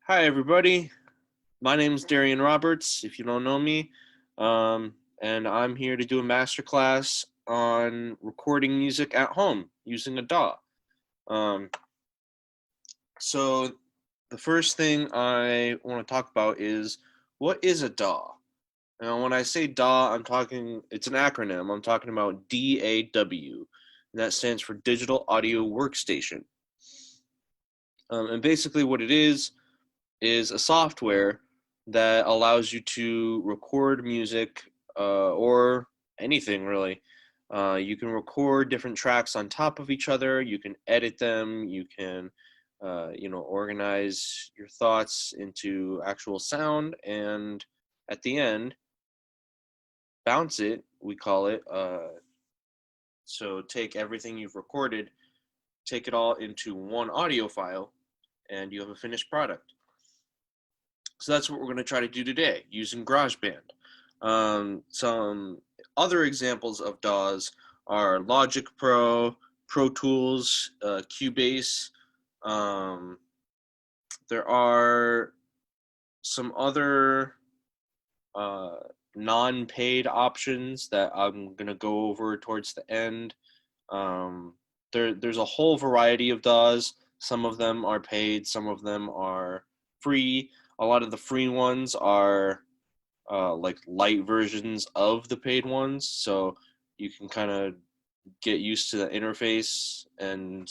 Hi, everybody. My name is Darion Roberts, if you don't know me, and I'm here to do a masterclass on recording music at home using a DAW. Um, so, the first thing I want to talk about is what is a DAW? Now, when I say DAW, it's an acronym. I'm talking about DAW, and that stands for Digital Audio Workstation. And basically, what it is a software that allows you to record music or anything really. You can record different tracks on top of each other. You can edit them. You can, organize your thoughts into actual sound, and at the end, bounce it. We call it. So take everything you've recorded, take it all into one audio file, and you have a finished product. So that's what we're going to try to do today using GarageBand. Some other examples of DAWs are Logic Pro, Pro Tools, Cubase. There are some other non-paid options that I'm going to go over towards the end. There's a whole variety of DAWs. Some of them are paid, some of them are free. A lot of the free ones are like light versions of the paid ones, so you can kind of get used to the interface, and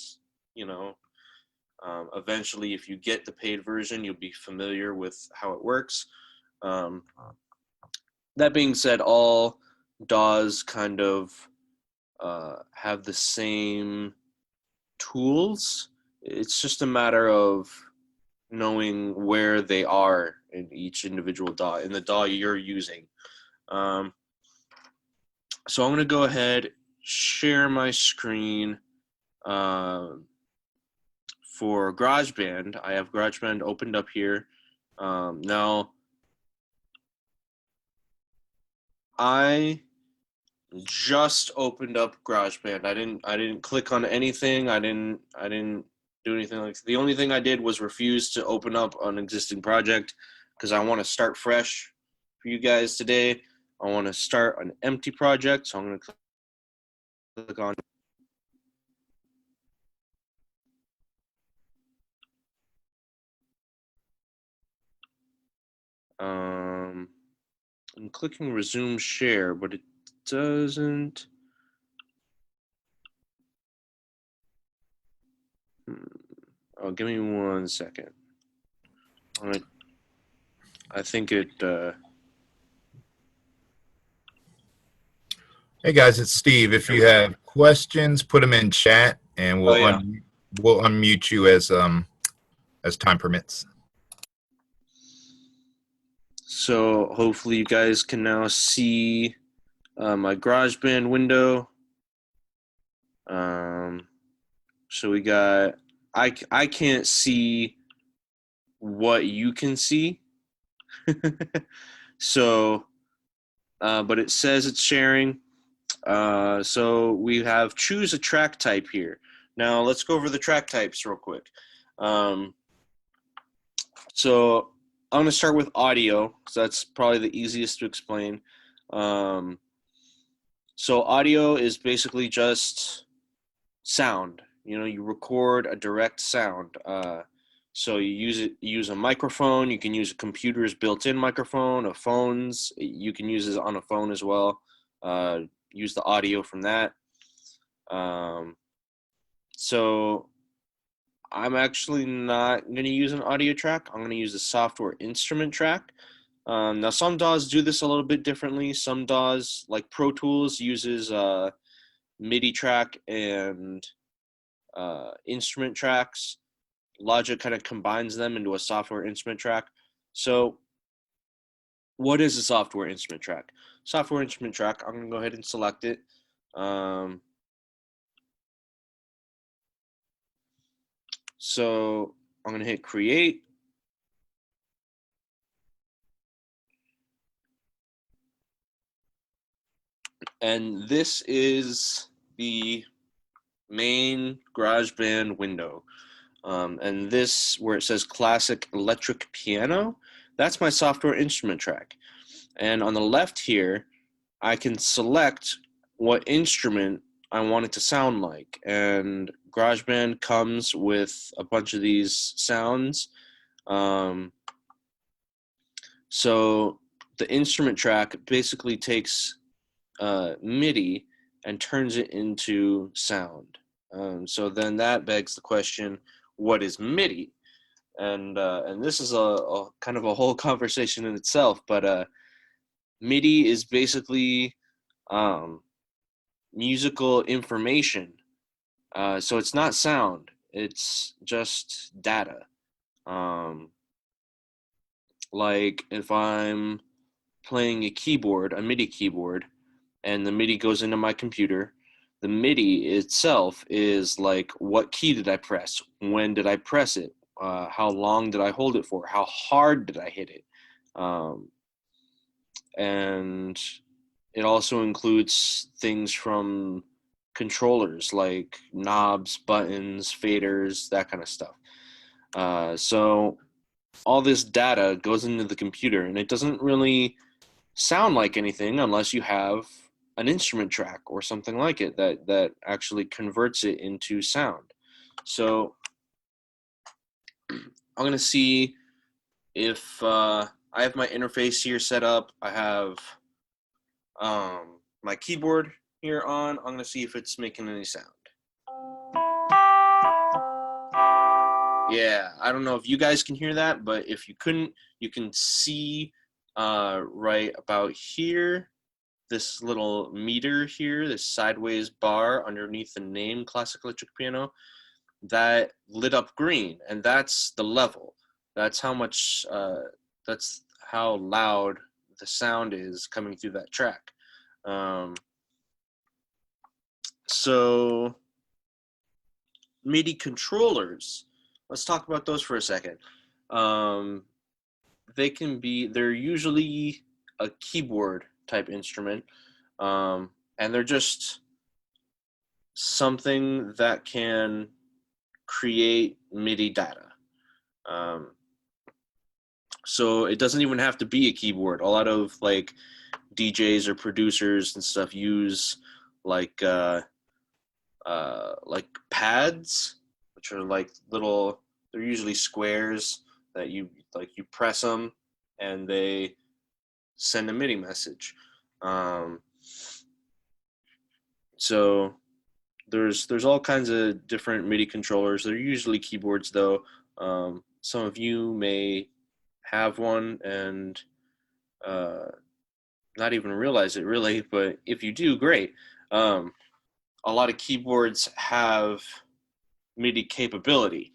eventually, if you get the paid version, you'll be familiar with how it works. That being said, all DAWs kind of have the same tools. It's just a matter of knowing where they are in each individual DAW, in the DAW you're using. So I'm going to go ahead, share my screen for GarageBand. I have GarageBand opened up here. Now, I just opened up GarageBand. I didn't click on anything. I didn't do anything like that. The only thing I did was refuse to open up an existing project because I want to start fresh for you guys today. I want to start an empty project, so I'm going to click on I'm clicking resume share, but it doesn't. Oh, give me 1 second. I think it. Hey guys, it's Steve. If you have questions, put them in chat, and we'll unmute you as time permits. So hopefully you guys can now see my GarageBand window. So we got. I can't see what you can see. So, but it says it's sharing. So we have choose a track type here. Now let's go over the track types real quick. So I'm going to start with audio because that's probably the easiest to explain. So audio is basically just sound. You record a direct sound. So you use a microphone. You can use a computer's built-in microphone, a phone's. You can use it on a phone as well. Use the audio from that. So I'm actually not going to use an audio track. I'm going to use a software instrument track. Now, some DAWs do this a little bit differently. Some DAWs, like Pro Tools, uses MIDI track and instrument tracks. Logic kind of combines them into a software instrument track. So what is a software instrument track? Software instrument track, I'm going to go ahead and select it. So I'm going to hit create. And this is the main GarageBand window. And this, where it says classic electric piano, that's my software instrument track. And on the left here, I can select what instrument I want it to sound like. And GarageBand comes with a bunch of these sounds. So the instrument track basically takes MIDI and turns it into sound. So then that begs the question, what is MIDI? And this is a kind of a whole conversation in itself, but MIDI is basically musical information. So it's not sound, it's just data. Like if I'm playing a keyboard, a MIDI keyboard, and the MIDI goes into my computer, the MIDI itself is like, what key did I press? When did I press it? How long did I hold it for? How hard did I hit it? And it also includes things from controllers like knobs, buttons, faders, that kind of stuff. So all this data goes into the computer, and it doesn't really sound like anything unless you have an instrument track or something like it that actually converts it into sound. So I'm going to see if I have my interface here set up. I have my keyboard here on. I'm going to see if it's making any sound. Yeah, I don't know if you guys can hear that, but if you couldn't, you can see right about here, this little meter here, this sideways bar underneath the name Classic Electric Piano, that lit up green, and that's the level. That's how much, that's how loud the sound is coming through that track. So MIDI controllers, let's talk about those for a second. They're usually a keyboard type instrument, and they're just something that can create MIDI data. So it doesn't even have to be a keyboard. A lot of like DJs or producers and stuff use like pads, which are like little. They're usually squares that you press them, and they send a MIDI message. So there's all kinds of different MIDI controllers. They're usually keyboards, though. Some of you may have one and not even realize it, really. But if you do, great. A lot of keyboards have MIDI capability.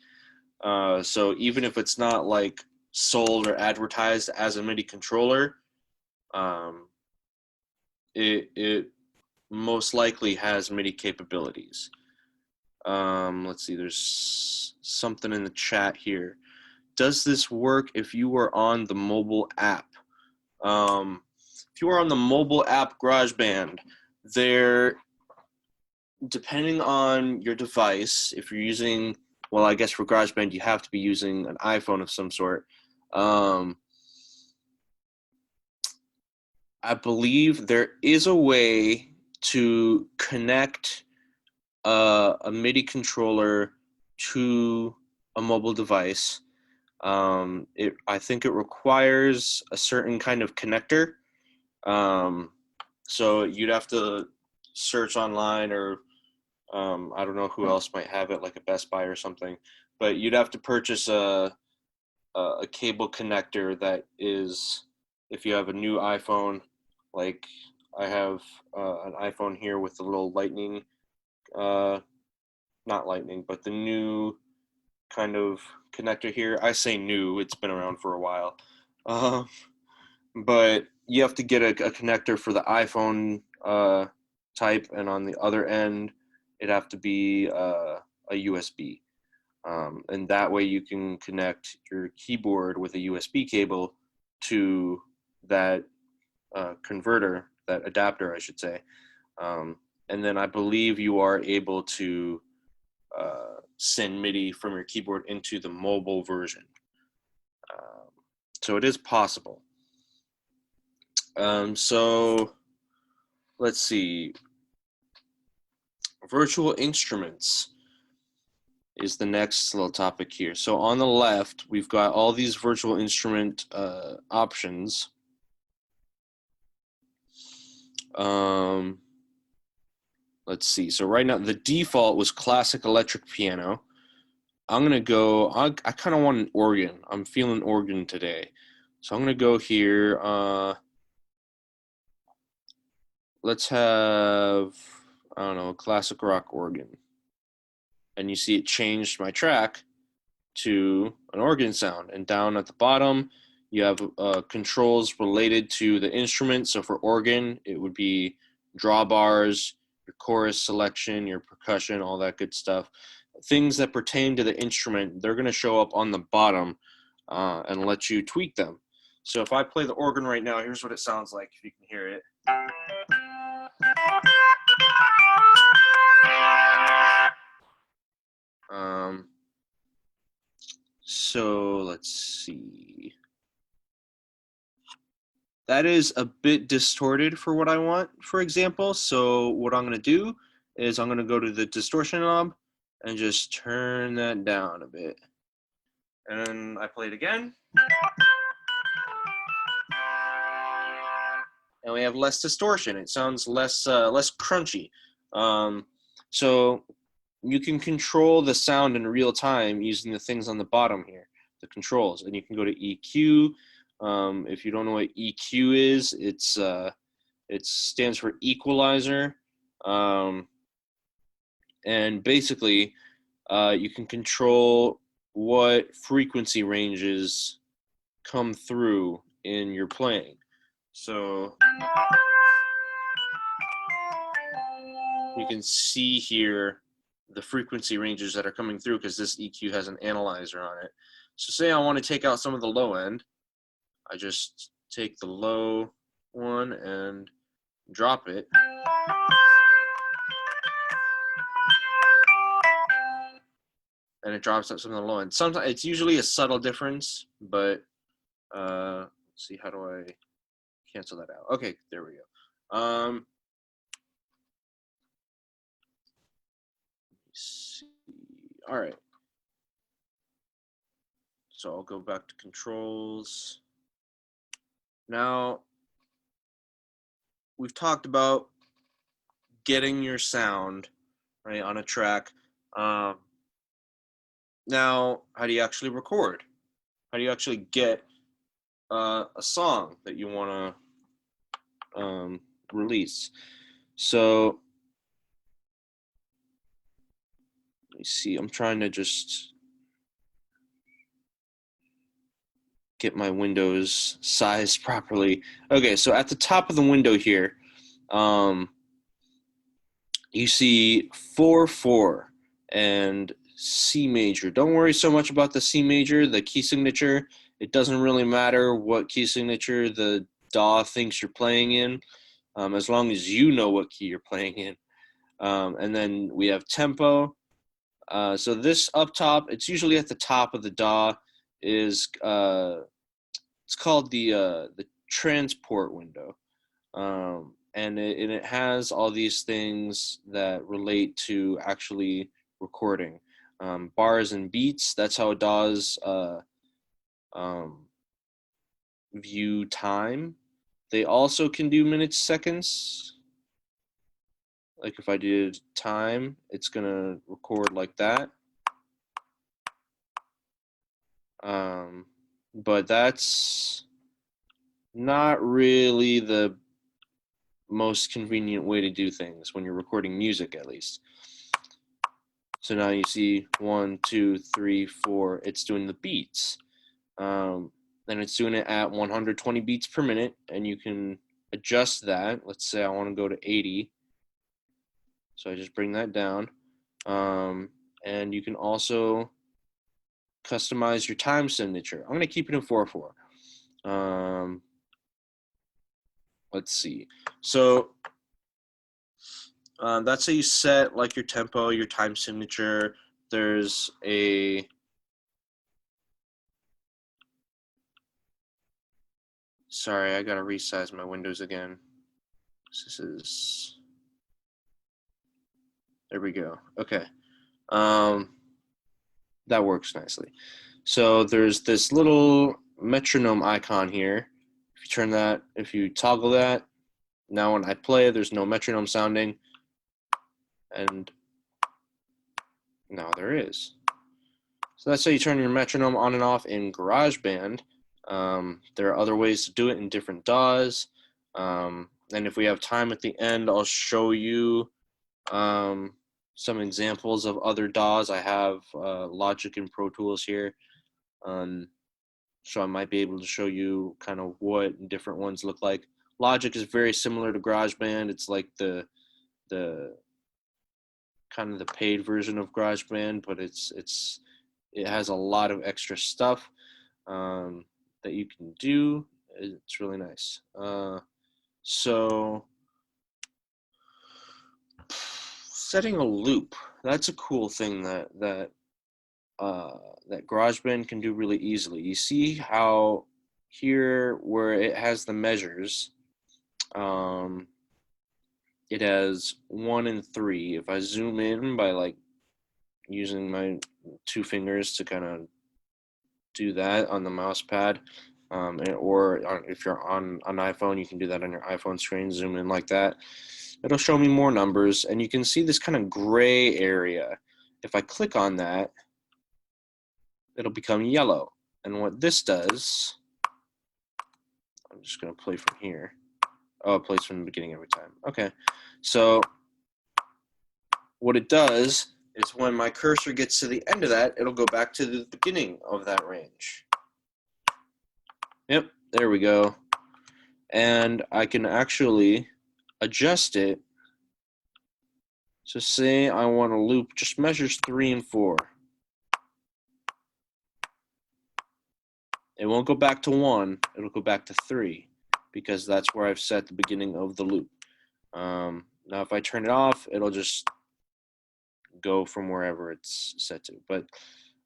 So even if it's not like sold or advertised as a MIDI controller, it most likely has MIDI capabilities. Let's see, there's something in the chat here. Does this work if you were on the mobile app? If you are on the mobile app GarageBand, depending on your device, if you're using, well, I guess for GarageBand, you have to be using an iPhone of some sort. I believe there is a way to connect a MIDI controller to a mobile device. I think it requires a certain kind of connector. So you'd have to search online, or I don't know who else might have it, like a Best Buy or something. But you'd have to purchase a cable connector that is, if you have a new iPhone, like I have an iPhone here with the little lightning, not lightning, but the new kind of connector here. I say new, it's been around for a while. But you have to get a connector for the iPhone type, and on the other end, it'd have to be a USB. And that way you can connect your keyboard with a USB cable to that converter, that adapter, I should say. And then I believe you are able to send MIDI from your keyboard into the mobile version. So it is possible. So let's see. Virtual instruments is the next little topic here. So on the left, we've got all these virtual instrument options. Let's see. So right now, the default was classic electric piano. I'm going to go, I kind of want an organ. I'm feeling organ today. So I'm going to go here. Let's have, I don't know, a classic rock organ. And you see it changed my track to an organ sound. And down at the bottom, you have controls related to the instrument. So for organ, it would be drawbars, your chorus selection, your percussion, all that good stuff. Things that pertain to the instrument, they're going to show up on the bottom and let you tweak them. So if I play the organ right now, here's what it sounds like, if you can hear it. So let's see. That is a bit distorted for what I want, for example. So what I'm going to do is I'm going to go to the distortion knob and just turn that down a bit. And then I play it again. And we have less distortion. It sounds less crunchy. So you can control the sound in real time using the things on the bottom here, the controls. And you can go to EQ. If you don't know what EQ is, it stands for equalizer. And basically, you can control what frequency ranges come through in your playing. So you can see here the frequency ranges that are coming through because this EQ has an analyzer on it. So say I want to take out some of the low end. I just take the low one and drop it. And it drops out some of the low end. Sometimes it's usually a subtle difference, but let's see, how do I cancel that out? Okay, there we go. Let me see. All right. So I'll go back to controls. Now, we've talked about getting your sound right on a track. Now, how do you actually record? How do you actually get a song that you want to release? So, let me see. I'm trying to just get my windows sized properly. Okay, so at the top of the window here, you see 4/4 and C major. Don't worry so much about the C major, the key signature. It doesn't really matter what key signature the DAW thinks you're playing in, as long as you know what key you're playing in. And then we have tempo. So this up top, it's usually at the top of the DAW, is it's called the transport window. And it has all these things that relate to actually recording. Bars and beats, that's how DAWs view time. They also can do minutes, seconds. Like if I did time, it's gonna record like that. But that's not really the most convenient way to do things when you're recording music, at least. So now you see 1, 2, 3, 4. It's doing the beats. And it's doing it at 120 beats per minute, and you can adjust that. Let's say I want to go to 80. So I just bring that down. And you can also customize your time signature. I'm going to keep it in 4/4. Let's see. So that's how you set like your tempo, your time signature. there's a sorry, I gotta resize my windows again. This is there we go. Okay. That works nicely. So there's this little metronome icon here. If you turn that, if you toggle that, now when I play, there's no metronome sounding, and now there is. So that's how you turn your metronome on and off in GarageBand. There are other ways to do it in different DAWs. And if we have time at the end, I'll show you some examples of other DAWs. I have Logic and Pro Tools here. So I might be able to show you kind of what different ones look like. Logic is very similar to GarageBand. It's like the kind of the paid version of GarageBand, but it has a lot of extra stuff that you can do. It's really nice. So setting a loop, that's a cool thing that GarageBand can do really easily. You see how here where it has the measures, it has 1 and 3. If I zoom in by like using my 2 fingers to kind of do that on the mouse pad, or if you're on an iPhone, you can do that on your iPhone screen, zoom in like that. It'll show me more numbers, and you can see this kind of gray area. If I click on that, it'll become yellow. And what this does, I'm just going to play from here. Oh, it plays from the beginning every time. Okay, so what it does is when my cursor gets to the end of that, it'll go back to the beginning of that range. Yep, there we go. And I can actually adjust it. So say I want to loop just measures 3 and 4. It won't go back to 1, it'll go back to 3 because that's where I've set the beginning of the loop. Now if I turn it off, it'll just go from wherever it's set to. But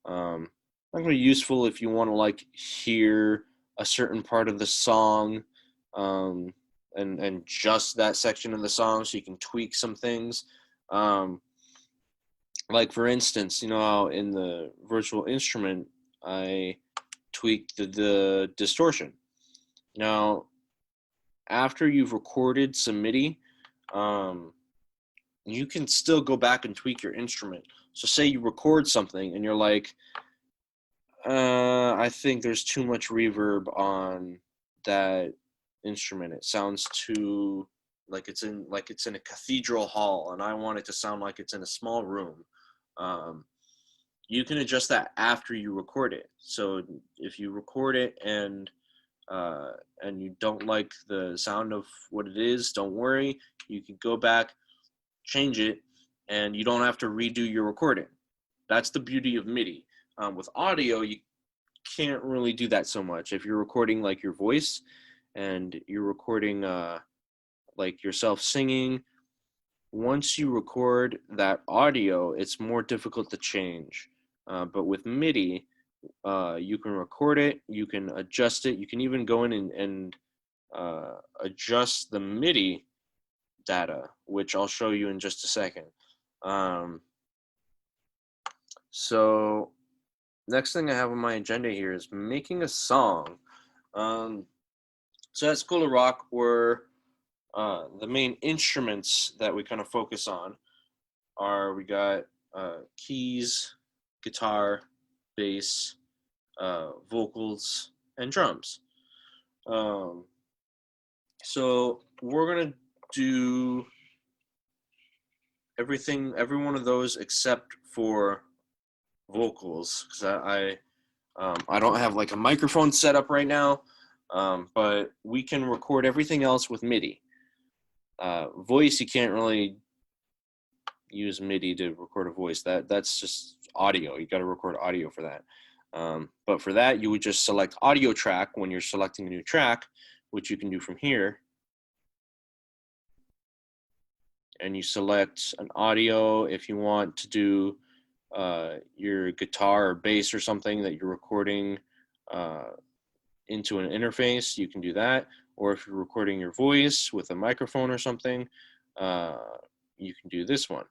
not really useful if you want to like hear a certain part of the song and just that section of the song, so you can tweak some things. Like for instance, you know how in the virtual instrument I tweaked the distortion. Now, after you've recorded some MIDI, you can still go back and tweak your instrument. So say you record something and you're like, I think there's too much reverb on that instrument. It sounds too like it's in a cathedral hall, and I want it to sound like it's in a small room. You can adjust that after you record it. So if you record it and you don't like the sound of what it is, don't worry. You can go back, change it, and you don't have to redo your recording. That's the beauty of MIDI. With audio, you can't really do that so much. If you're recording like your voice and you're recording like yourself singing, once you record that audio, it's more difficult to change. But with MIDI, you can record it, you can adjust it, you can even go in and adjust the MIDI data, which I'll show you in just a second. So next thing I have on my agenda here is making a song. So at School of Rock, the main instruments that we kind of focus on are, we got keys, guitar, bass, vocals, and drums. So we're gonna do every one of those except for vocals, because I don't have like a microphone set up right now, but we can record everything else with MIDI. Voice, you can't really use MIDI to record a voice. That's just audio. You got to record audio for that. But for that, you would just select audio track when you're selecting a new track, which you can do from here. And you select an audio if you want to do your guitar or bass or something that you're recording into an interface, you can do that. Or if you're recording your voice with a microphone or something, you can do this one.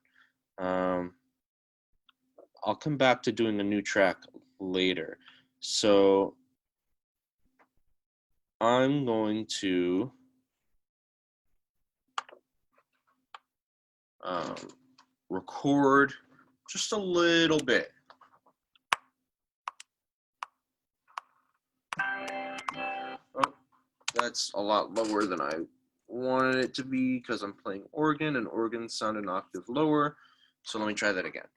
I'll come back to doing a new track later. So I'm going to record just a little bit. Oh, that's a lot lower than I wanted it to be because I'm playing organ and organs sound an octave lower. So let me try that again.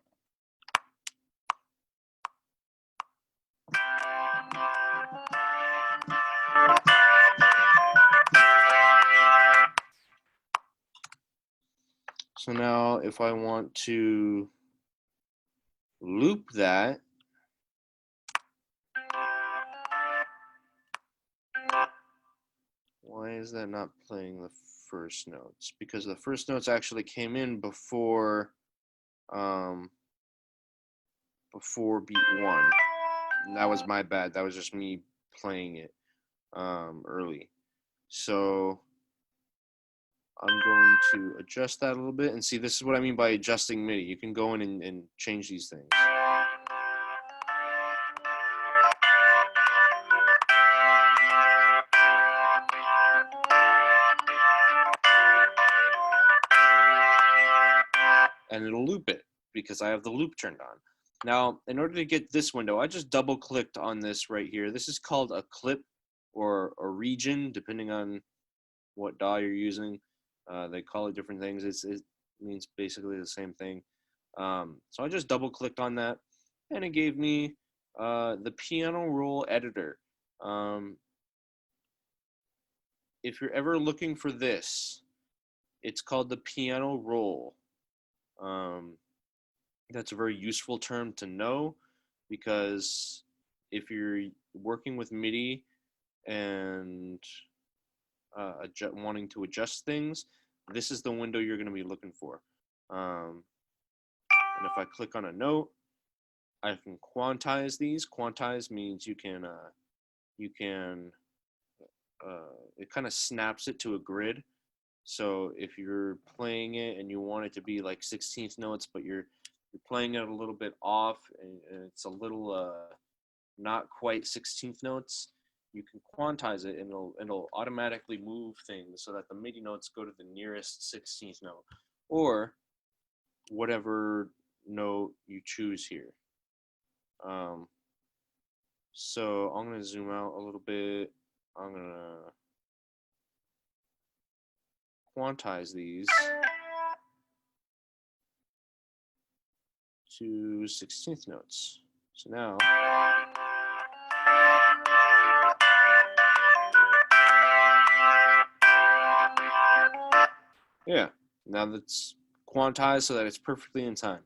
So now if I want to loop that, why is that not playing the first notes? Because the first notes actually came in before before beat one. And that was my bad. That was just me playing it early. So I'm going to adjust that a little bit and see, this is what I mean by adjusting MIDI. You can go in and change these things. And it'll loop it because I have the loop turned on. Now, in order to get this window, I just double clicked on this right here. This is called a clip or a region, depending on what DAW you're using. They call it different things. It means basically the same thing. So I just double clicked on that and it gave me the piano roll editor. If you're ever looking for this, it's called the piano roll. That's a very useful term to know, because if you're working with MIDI and wanting to adjust things, this is the window you're going to be looking for. And if I click on a note, I can quantize these. Quantize means you can it kind of snaps it to a grid. So if you're playing it and you want it to be like 16th notes, but you're playing it a little bit off and it's a little not quite 16th notes, you can quantize it and it'll automatically move things so that the MIDI notes go to the nearest 16th note or whatever note you choose here. So I'm going to zoom out a little bit. I'm going to quantize these to 16th notes. So now yeah, now that's quantized so that it's perfectly in time.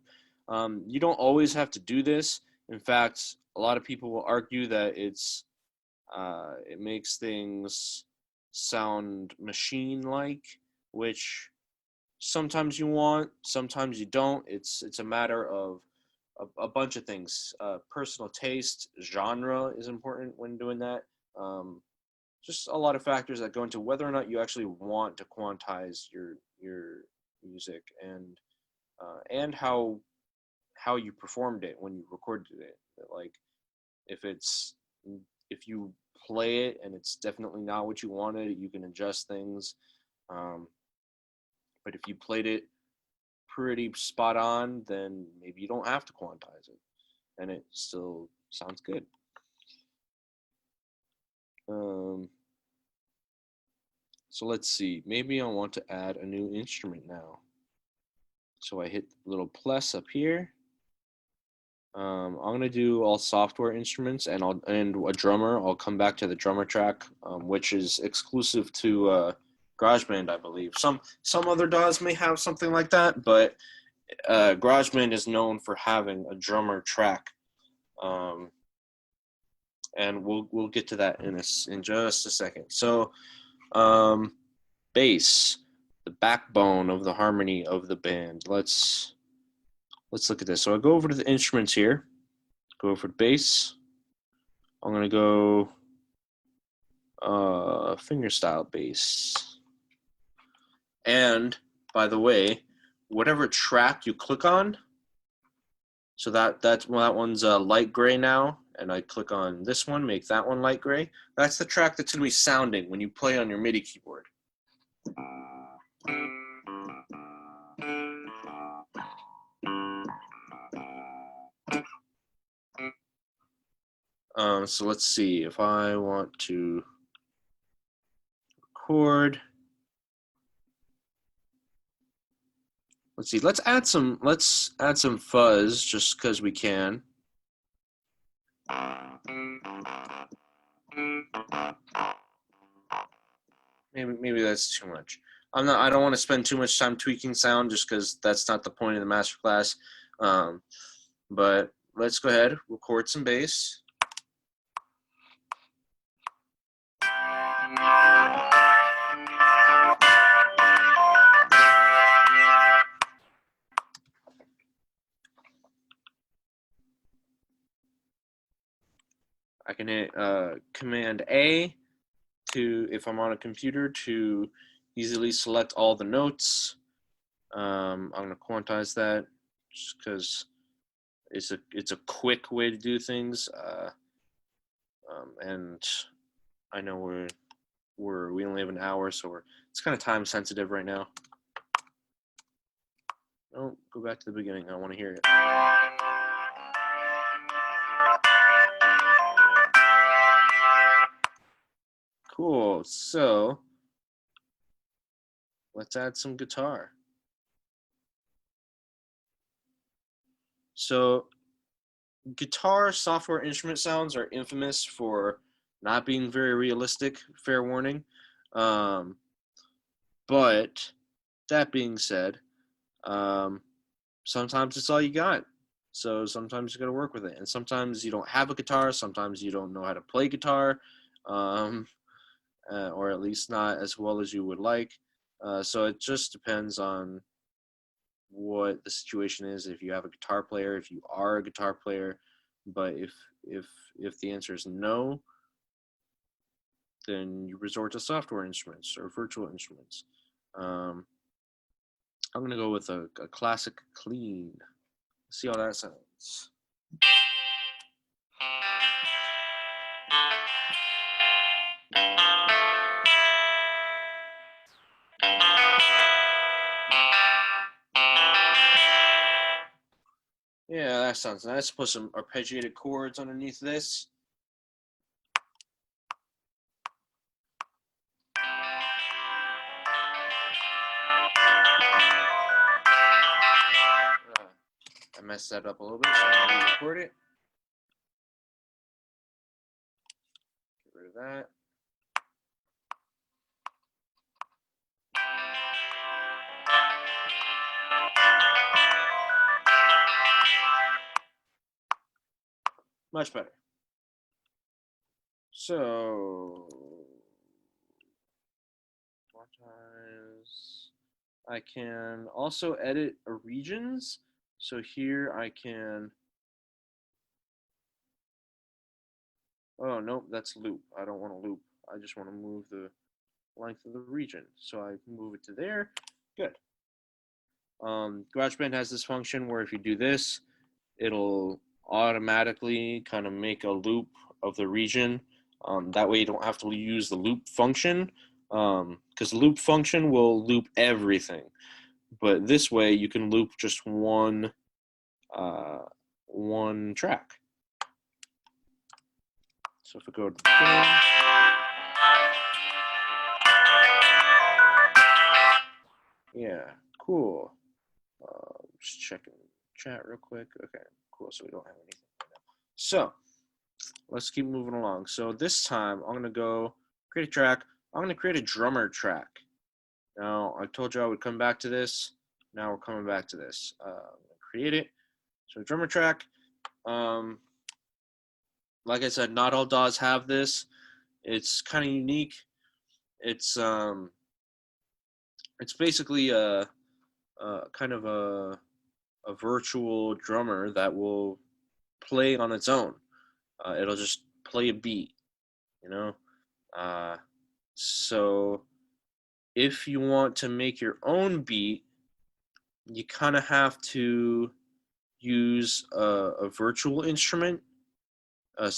You don't always have to do this. In fact, a lot of people will argue that it makes things sound machine-like, which sometimes you want, sometimes you don't. It's a matter of a bunch of things. Personal taste, genre is important when doing that. Just a lot of factors that go into whether or not you actually want to quantize your music and how you performed it when you recorded it. Like if you play it and it's definitely not what you wanted, you can adjust things. But if you played it pretty spot on, then maybe you don't have to quantize it, and it still sounds good. So let's see. Maybe I want to add a new instrument now. So I hit the little plus up here. I'm gonna do all software instruments and a drummer. I'll come back to the drummer track, which is exclusive to GarageBand, I believe. Some other DAWs may have something like that, but GarageBand is known for having a drummer track, and we'll get to that in just a second. So, bass, the backbone of the harmony of the band. Let's let's look at this. So I go over to the instruments here, go over to bass. I'm gonna go fingerstyle bass. And by the way, whatever track you click on, so that one's light gray now, and I click on this one, make that one light gray. That's the track that's gonna be sounding when you play on your MIDI keyboard. So let's see if I want to record. Let's see. Let's add some fuzz just because we can. Maybe that's too much. I don't want to spend too much time tweaking sound just because that's not the point of the masterclass. But let's go ahead, record some bass. I can hit Command A to, if I'm on a computer, to easily select all the notes. I'm going to quantize that just because it's a quick way to do things, and I know we only have an hour, so it's kind of time sensitive right now. Oh, go back to the beginning. I want to hear it. Cool. So let's add some guitar. So guitar software instrument sounds are infamous for not being very realistic, fair warning. But that being said, sometimes it's all you got. So sometimes you got to work with it. And sometimes you don't have a guitar. Sometimes you don't know how to play guitar, or at least not as well as you would like. So it just depends on what the situation is. If you have a guitar player, if you are a guitar player, but if the answer is no, then you resort to software instruments or virtual instruments. I'm gonna go with a classic clean. See how that sounds. Yeah, that sounds nice. Put some arpeggiated chords underneath this. I messed that up a little bit, so I'm gonna re-record it. Get rid of that. Much better. So, Quantize. I can also edit regions. So here I can. Oh, nope, that's loop. I don't want to loop. I just want to move the length of the region. So I move it to there. Good. GarageBand has this function where if you do this, it'll automatically kind of make a loop of the region. That way you don't have to use the loop function, because the loop function will loop everything. But this way you can loop just one track. So if we go to the beginning, yeah, cool. Just checking chat real quick. Okay, cool. So we don't have anything right now. So let's keep moving along. So this time I'm gonna go create a track. I'm gonna create a drummer track. Now I told you I would come back to this. Now we're coming back to this. I'm gonna create it. So drummer track. Like I said, not all DAWs have this. It's kind of unique. It's basically a kind of a a virtual drummer that will play on its own. It'll just play a beat, you know. So if you want to make your own beat, you kind of have to use a virtual instrument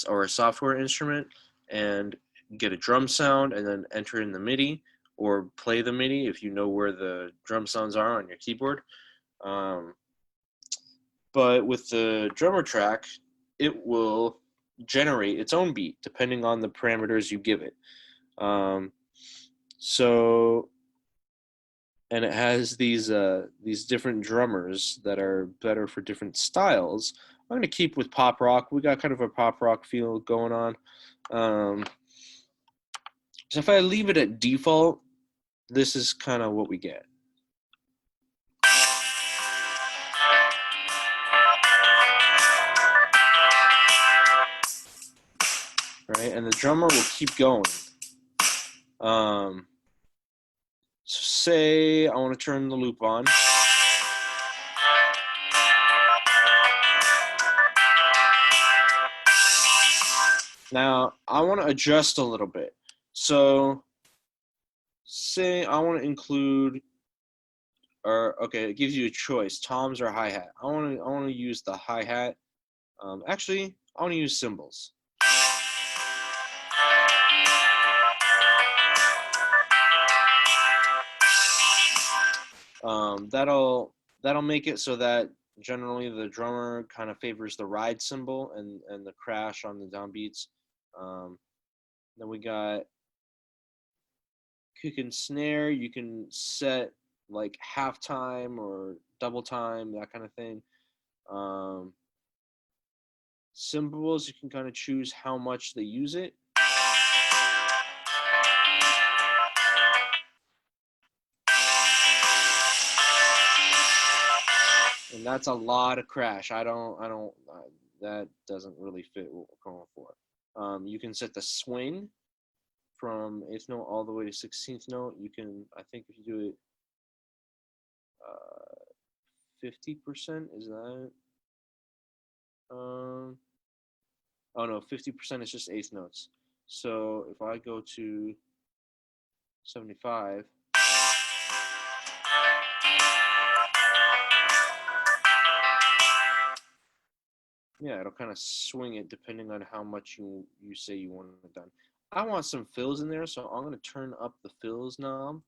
or a software instrument and get a drum sound and then enter in the MIDI or play the MIDI if you know where the drum sounds are on your keyboard. But with the drummer track, it will generate its own beat depending on the parameters you give it. And it has these different drummers that are better for different styles. I'm going to keep with pop rock. We got kind of a pop rock feel going on. So if I leave it at default, this is kind of what we get. Right, and the drummer will keep going. So say I want to turn the loop on. Now I want to adjust a little bit. So say I want to include, or okay, it gives you a choice: toms or hi-hat. I want to use the hi-hat. Actually, I want to use cymbals. That'll make it so that generally the drummer kind of favors the ride cymbal and the crash on the downbeats. Then we got kick and snare. You can set like half time or double time, that kind of thing. Cymbals, you can kind of choose how much they use it. And that's a lot of crash. That doesn't really fit what we're going for. You can set the swing from 8th note all the way to 16th note. You can, I think if you do it 50%, is that? Oh no, 50% is just 8th notes. So if I go to 75, yeah, it'll kind of swing it depending on how much you say you want it done. I want some fills in there, so I'm going to turn up the fills knob.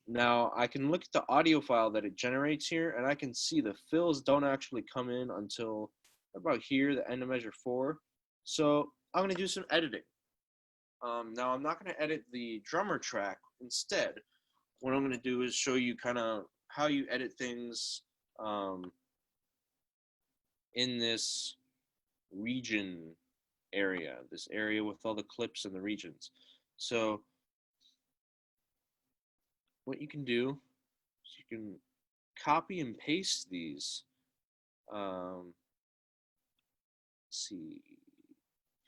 Now I can look at the audio file that it generates here, and I can see the fills don't actually come in until about here, the end of measure 4. So I'm going to do some editing. Now I'm not going to edit the drummer track. Instead, what I'm going to do is show you kind of how you edit things in this region area, this area with all the clips and the regions. So what you can do is you can copy and paste these. Let's see,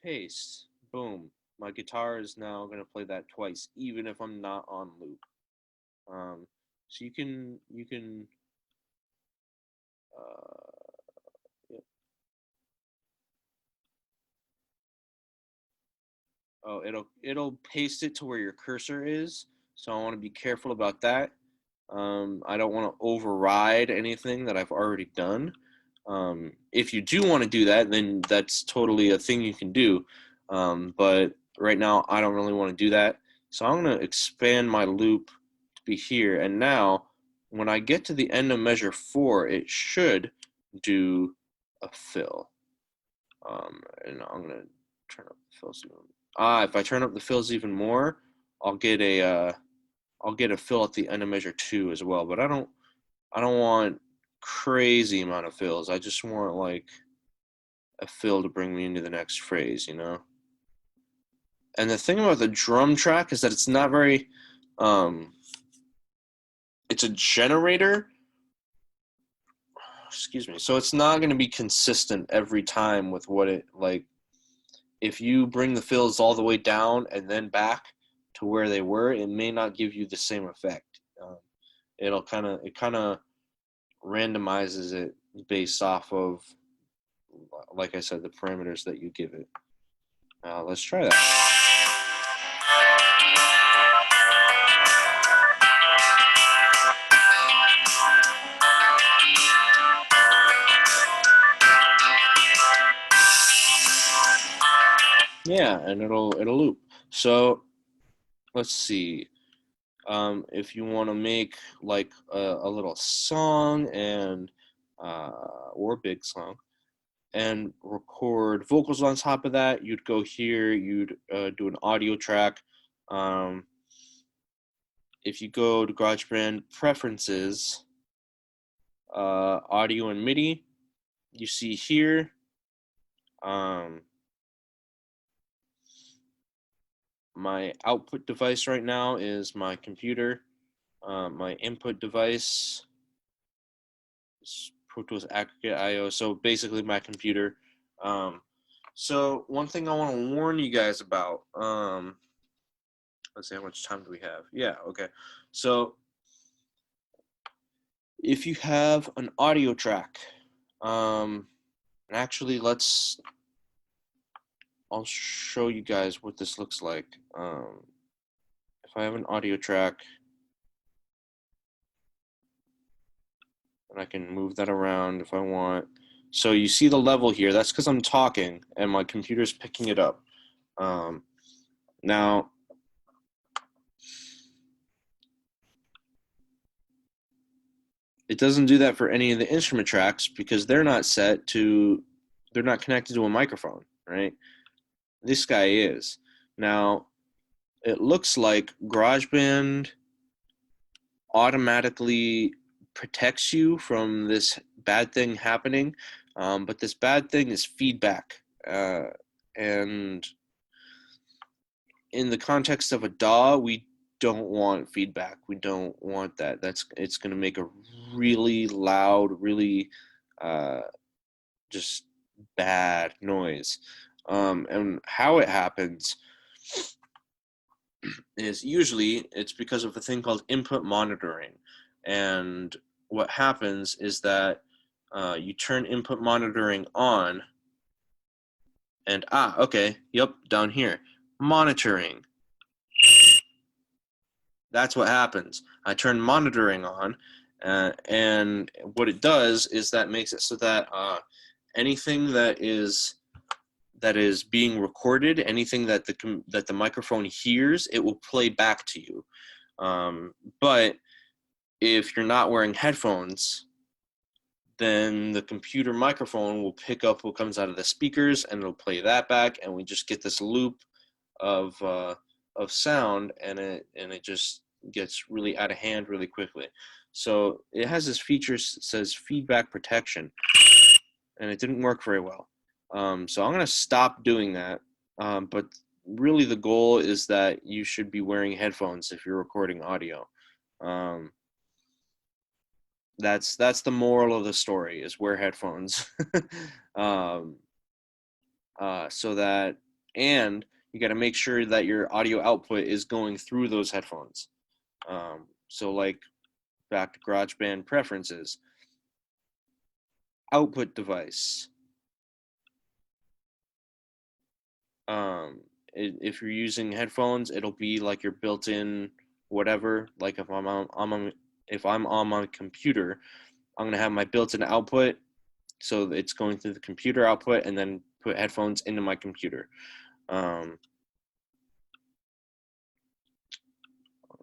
paste, boom. My guitar is now going to play that twice, even if I'm not on loop. So you can yeah. Oh, it'll paste it to where your cursor is. So I want to be careful about that. I don't want to override anything that I've already done. If you do want to do that, then that's totally a thing you can do. But right now, I don't really want to do that. So I'm going to expand my loop to be here. And now, when I get to the end of measure 4, it should do a fill. And I'm going to turn up the fills even. If I turn up the fills even more, I'll get a fill at the end of measure 2 as well. But I don't want crazy amount of fills. I just want like a fill to bring me into the next phrase, you know? And the thing about the drum track is that it's not very, it's a generator. Excuse me. So it's not going to be consistent every time with what it, like, if you bring the fills all the way down and then back, to where they were, it may not give you the same effect. It kind of randomizes it based off of, like I said, the parameters that you give it. Let's try that. Yeah, and it'll loop. So let's see. If you want to make like a little song and or big song and record vocals on top of that, you'd go here. You'd do an audio track. If you go to GarageBand Preferences, Audio and Midi, you see here. My output device right now is my computer. My input device is Pro Tools Aggregate I/O. So basically my computer. So one thing I want to warn you guys about. Let's see, how much time do we have? Yeah, okay. So if you have an audio track, and actually I'll show you guys what this looks like. If I have an audio track, and I can move that around if I want. So you see the level here. That's because I'm talking and my computer's picking it up. Now, it doesn't do that for any of the instrument tracks because they're not connected to a microphone, right? This guy is. Now, it looks like GarageBand automatically protects you from this bad thing happening, but this bad thing is feedback. And in the context of a DAW, we don't want feedback. We don't want that. It's going to make a really loud, really just bad noise. And how it happens is usually it's because of a thing called input monitoring. And what happens is that you turn input monitoring on, and okay, yep, down here, monitoring. That's what happens. I turn monitoring on, and what it does is that makes it so that anything that is being recorded, anything that the microphone hears, it will play back to you. But if you're not wearing headphones, then the computer microphone will pick up what comes out of the speakers and it'll play that back, and we just get this loop of sound, and it just gets really out of hand really quickly. So it has this feature that says feedback protection, and it didn't work very well. So I'm going to stop doing that. But really the goal is that you should be wearing headphones if you're recording audio. That's the moral of the story, is wear headphones. So that, and you got to make sure that your audio output is going through those headphones. So like back to GarageBand preferences, output device. If you're using headphones, it'll be like your built-in whatever. Like if I'm on my computer, I'm gonna have my built-in output, so it's going through the computer output, and then put headphones into my computer. Let's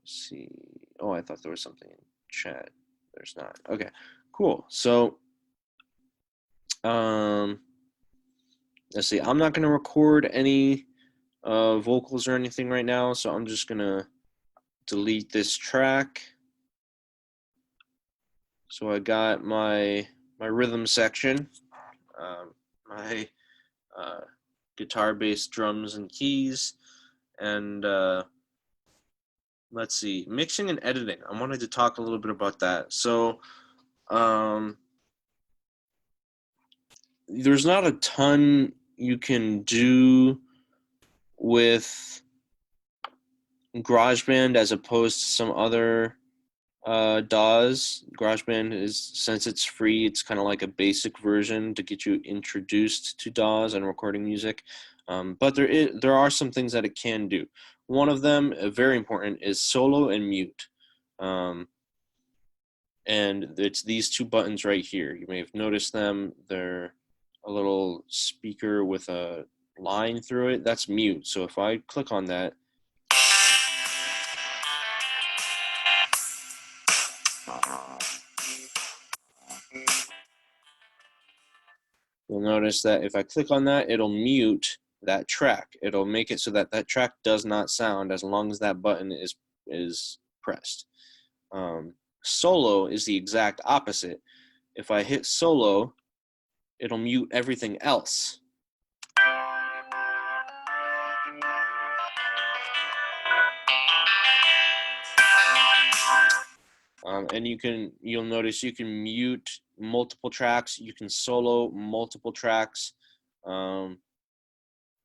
see. Oh, I thought there was something in chat. There's not. Okay, cool. So, let's see. I'm not gonna record any vocals or anything right now, so I'm just gonna delete this track. So I got my rhythm section, my guitar, bass, drums, and keys, and let's see, mixing and editing. I wanted to talk a little bit about that. So there's not a ton you can do with GarageBand as opposed to some other Daws. GarageBand is, since it's free, it's kind of like a basic version to get you introduced to Daws and recording music. But there are some things that it can do. One of them, very important, is solo and mute. And it's these two buttons right here. You may have noticed them. They're a little speaker with a line through it. That's mute. So if I click on that, you'll notice that if I click on that, it'll mute that track. It'll make it so that that track does not sound as long as that button is pressed. Solo is the exact opposite. If I hit solo, it'll mute everything else. And you'll notice you can mute multiple tracks, you can solo multiple tracks, and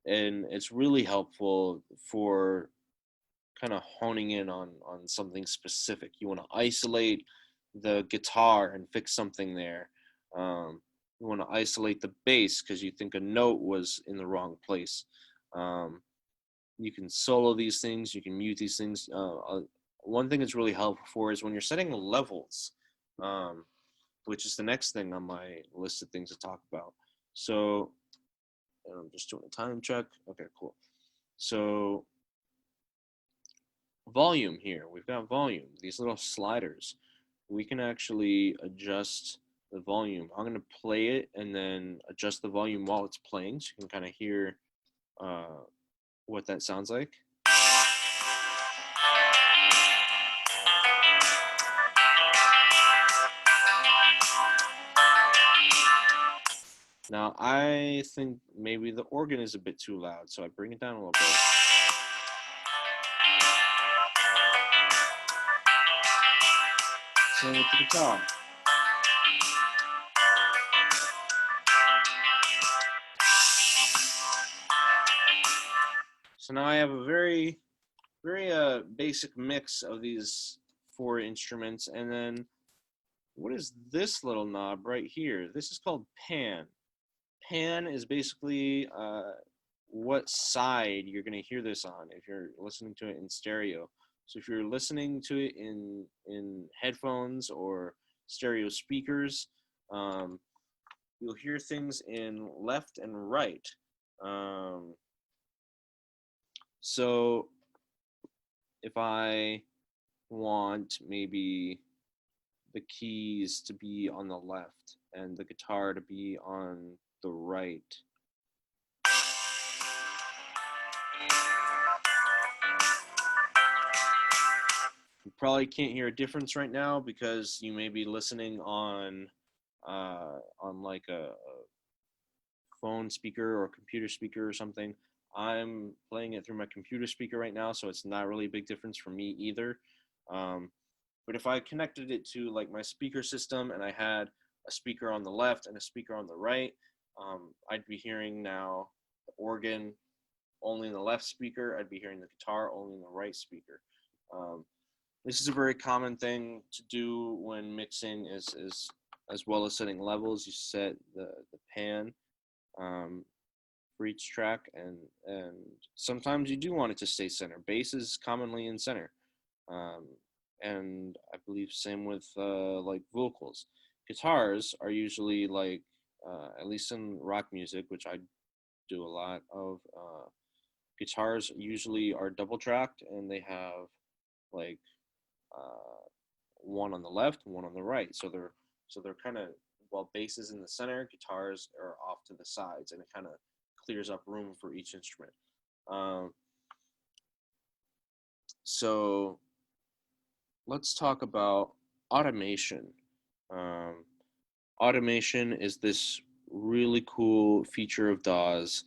it's really helpful for kind of honing in on something specific. You want to isolate the guitar and fix something there. You want to isolate the bass because you think a note was in the wrong place. You can solo these things, you can mute these things. One thing it's really helpful for is when you're setting levels, which is the next thing on my list of things to talk about. So I'm just doing a time check. Okay, cool. So volume here, we've got volume, these little sliders. We can actually adjust the volume. I'm going to play it and then adjust the volume while it's playing so you can kind of hear what that sounds like. Now, I think maybe the organ is a bit too loud, so I bring it down a little bit. Same with the guitar. So now I have a very basic mix of these four instruments, and then what is this little knob right here? This is called pan. Pan is basically what side you're going to hear this on if you're listening to it in stereo. So if you're listening to it in headphones or stereo speakers, you'll hear things in left and right. So if I want maybe the keys to be on the left and the guitar to be on the right, you probably can't hear a difference right now because you may be listening on like a phone speaker or computer speaker or something. I'm playing it through my computer speaker right now, so it's not really a big difference for me either. But if I connected it to like my speaker system and I had a speaker on the left and a speaker on the right, I'd be hearing now the organ only in the left speaker. I'd be hearing the guitar only in the right speaker. This is a very common thing to do when mixing, is as well as setting levels. You set the pan for each track, and sometimes you do want it to stay center. Bass is commonly in center, and I believe same with like vocals. Guitars are usually like, at least in rock music, which I do a lot of, guitars usually are double tracked and they have like one on the left and one on the right. So they're kind of, while bass is in the center, guitars are off to the sides, and it kind of clears up room for each instrument. So let's talk about automation. Automation is this really cool feature of Daws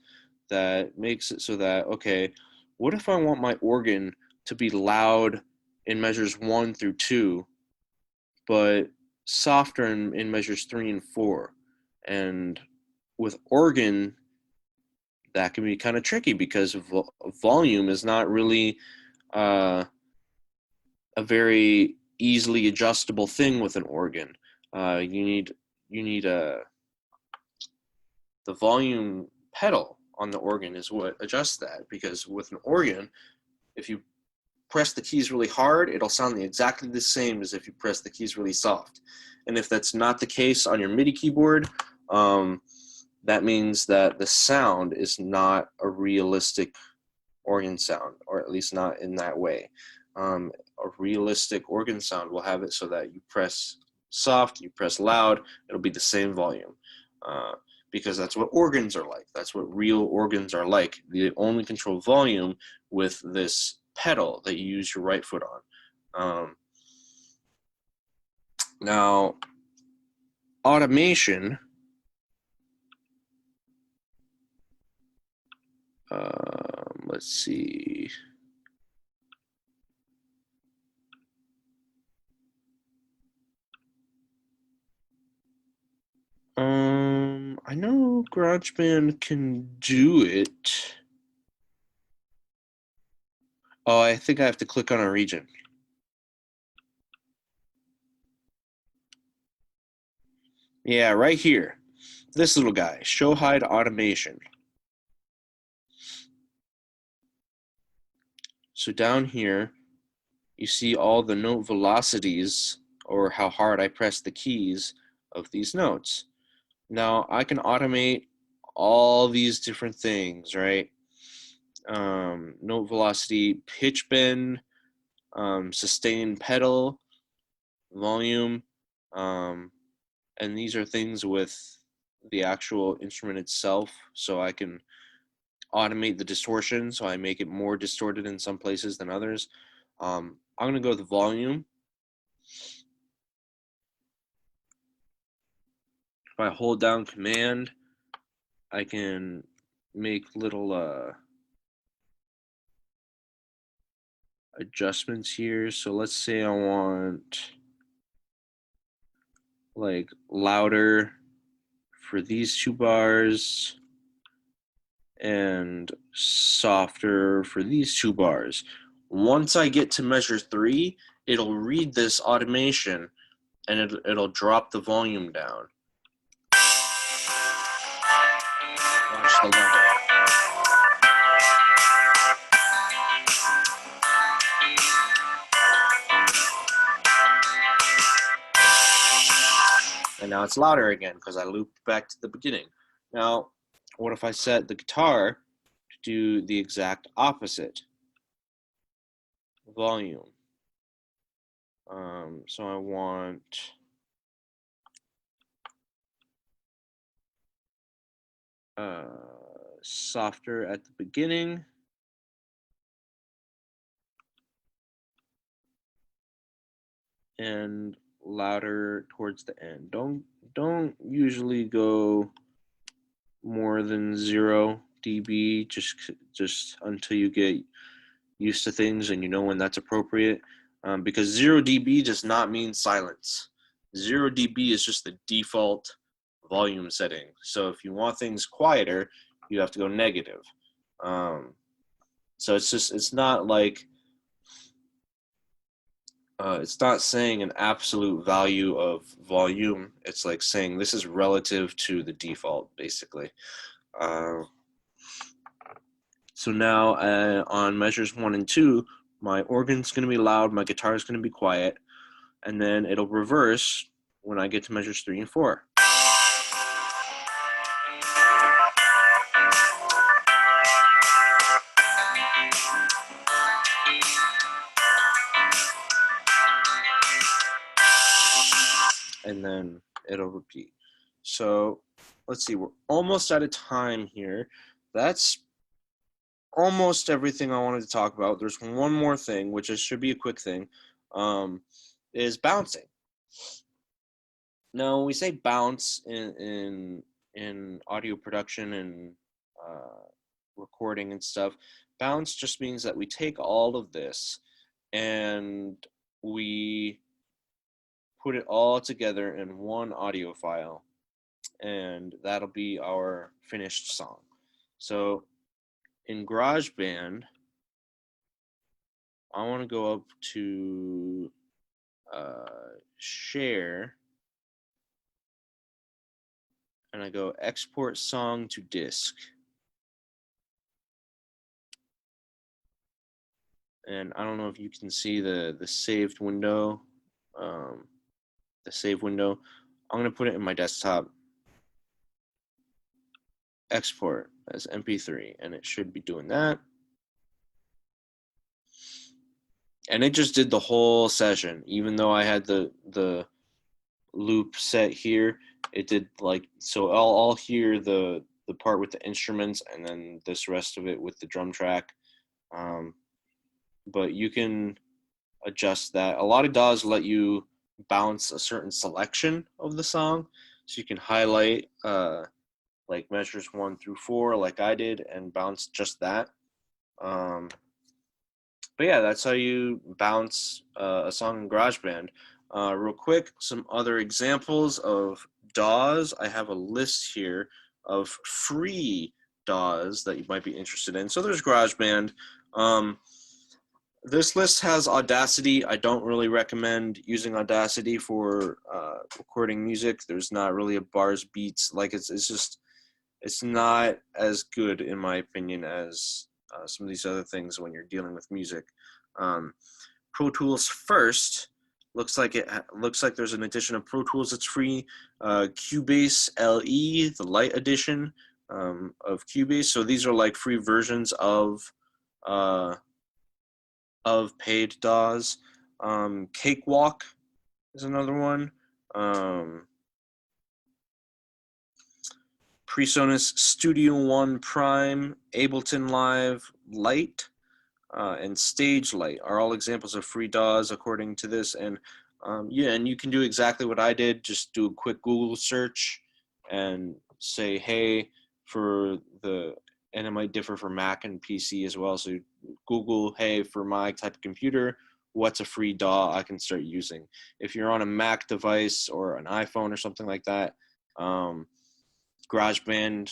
that makes it so that, okay, what if I want my organ to be loud in measures 1 through 2, but softer in measures 3 and 4? And with organ, that can be kind of tricky because volume is not really a very easily adjustable thing with an organ. You need the volume pedal on the organ is what adjusts that, because with an organ, if you press the keys really hard, it'll sound exactly the same as if you press the keys really soft. And if that's not the case on your MIDI keyboard, that means that the sound is not a realistic organ sound, or at least not in that way. A realistic organ sound will have it so that you press soft, you press loud, it'll be the same volume. Because that's what organs are like. That's what real organs are like. They only control volume with this pedal that you use your right foot on. Now, automation. Let's see. I know GarageBand can do it. Oh, I think I have to click on a region. Yeah, right here. This little guy, show hide automation. So down here, you see all the note velocities, or how hard I press the keys of these notes. Now I can automate all these different things, right? Note velocity, pitch bend, sustain pedal, volume, and these are things with the actual instrument itself, so I can automate the distortion, so I make it more distorted in some places than others. I'm going to go with volume. If I hold down command, I can make little adjustments here. So let's say I want like louder for these two bars and softer for these two bars. Once I get to measure 3, it'll read this automation and it'll drop the volume down. Watch the level. And now it's louder again because I looped back to the beginning. Now, what if I set the guitar to do the exact opposite? Volume. So I want softer at the beginning. And louder towards the end. Don't usually go more than 0 dB just until you get used to things and you know when that's appropriate. Because 0 dB does not mean silence. 0 dB is just the default volume setting. So if you want things quieter, you have to go negative. So it's not like it's not saying an absolute value of volume. It's like saying this is relative to the default, basically. So now on measures 1 and 2, my organ's going to be loud, my guitar is going to be quiet, and then it'll reverse when I get to measures 3 and 4. And then it'll repeat. So let's see, we're almost out of time here. That's almost everything I wanted to talk about. There's one more thing, which should be a quick thing, is bouncing. Now, when we say bounce in audio production and recording and stuff, bounce just means that we take all of this and we put it all together in one audio file, and that'll be our finished song. So in GarageBand, I want to go up to share, and I go export song to disk. And I don't know if you can see the saved window, the save window. I'm gonna put it in my desktop. Export as MP3, and it should be doing that. And it just did the whole session, even though I had the loop set here. It did like so. I'll hear the part with the instruments, and then this rest of it with the drum track. But you can adjust that. A lot of DAWs let you bounce a certain selection of the song, so you can highlight like measures 1 through 4, like I did, and bounce just that. But yeah, that's how you bounce a song in GarageBand. Real quick, some other examples of DAWs. I have a list here of free DAWs that you might be interested in. So there's GarageBand. This list has Audacity. I don't really recommend using Audacity for recording music. There's not really a bars beats. Like it's not as good in my opinion as some of these other things when you're dealing with music. Pro Tools First looks like there's an edition of Pro Tools that's free. Cubase LE, the light edition of Cubase. So these are like free versions of paid DAWs. Cakewalk is another one. PreSonus Studio One Prime, Ableton Live Lite, and Stage Lite are all examples of free DAWs according to this. And yeah, and you can do exactly what I did. Just do a quick Google search and say, hey, and it might differ for Mac and PC as well. So Google, hey, for my type of computer, what's a free DAW I can start using? If you're on a Mac device or an iPhone or something like that, GarageBand,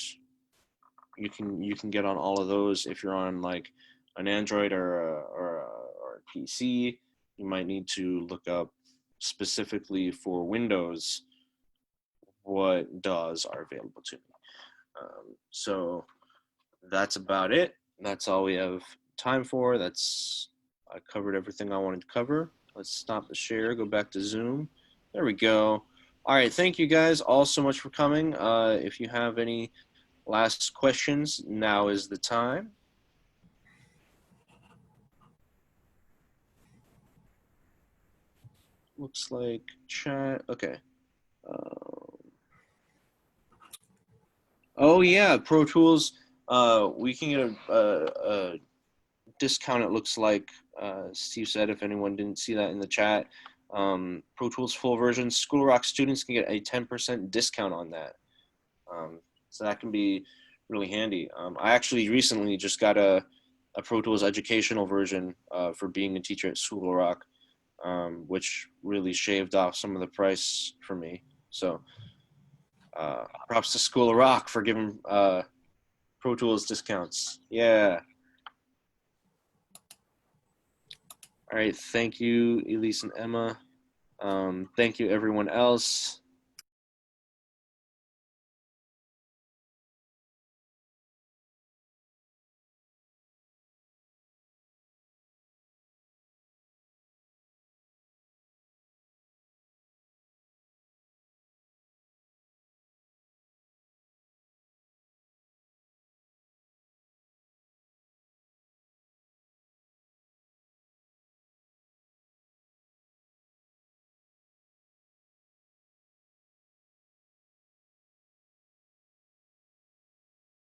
you can get on all of those. If you're on like an Android or a PC, you might need to look up specifically for Windows what DAWs are available to me. So that's about it. That's all we have time for. I covered everything I wanted to cover. Let's stop the share, go back to Zoom. There we go. All right, thank you guys all so much for coming. If you have any last questions, now is the time. Looks like chat. Okay. Oh yeah, Pro Tools. We can get a discount. It looks like Steve said. If anyone didn't see that in the chat, Pro Tools full version. School Rock students can get a 10% discount on that. So that can be really handy. I actually recently just got a Pro Tools educational version for being a teacher at School Rock, which really shaved off some of the price for me. So props to School of Rock for giving Pro Tools discounts. Yeah. All right. Thank you, Elise and Emma. Thank you, everyone else.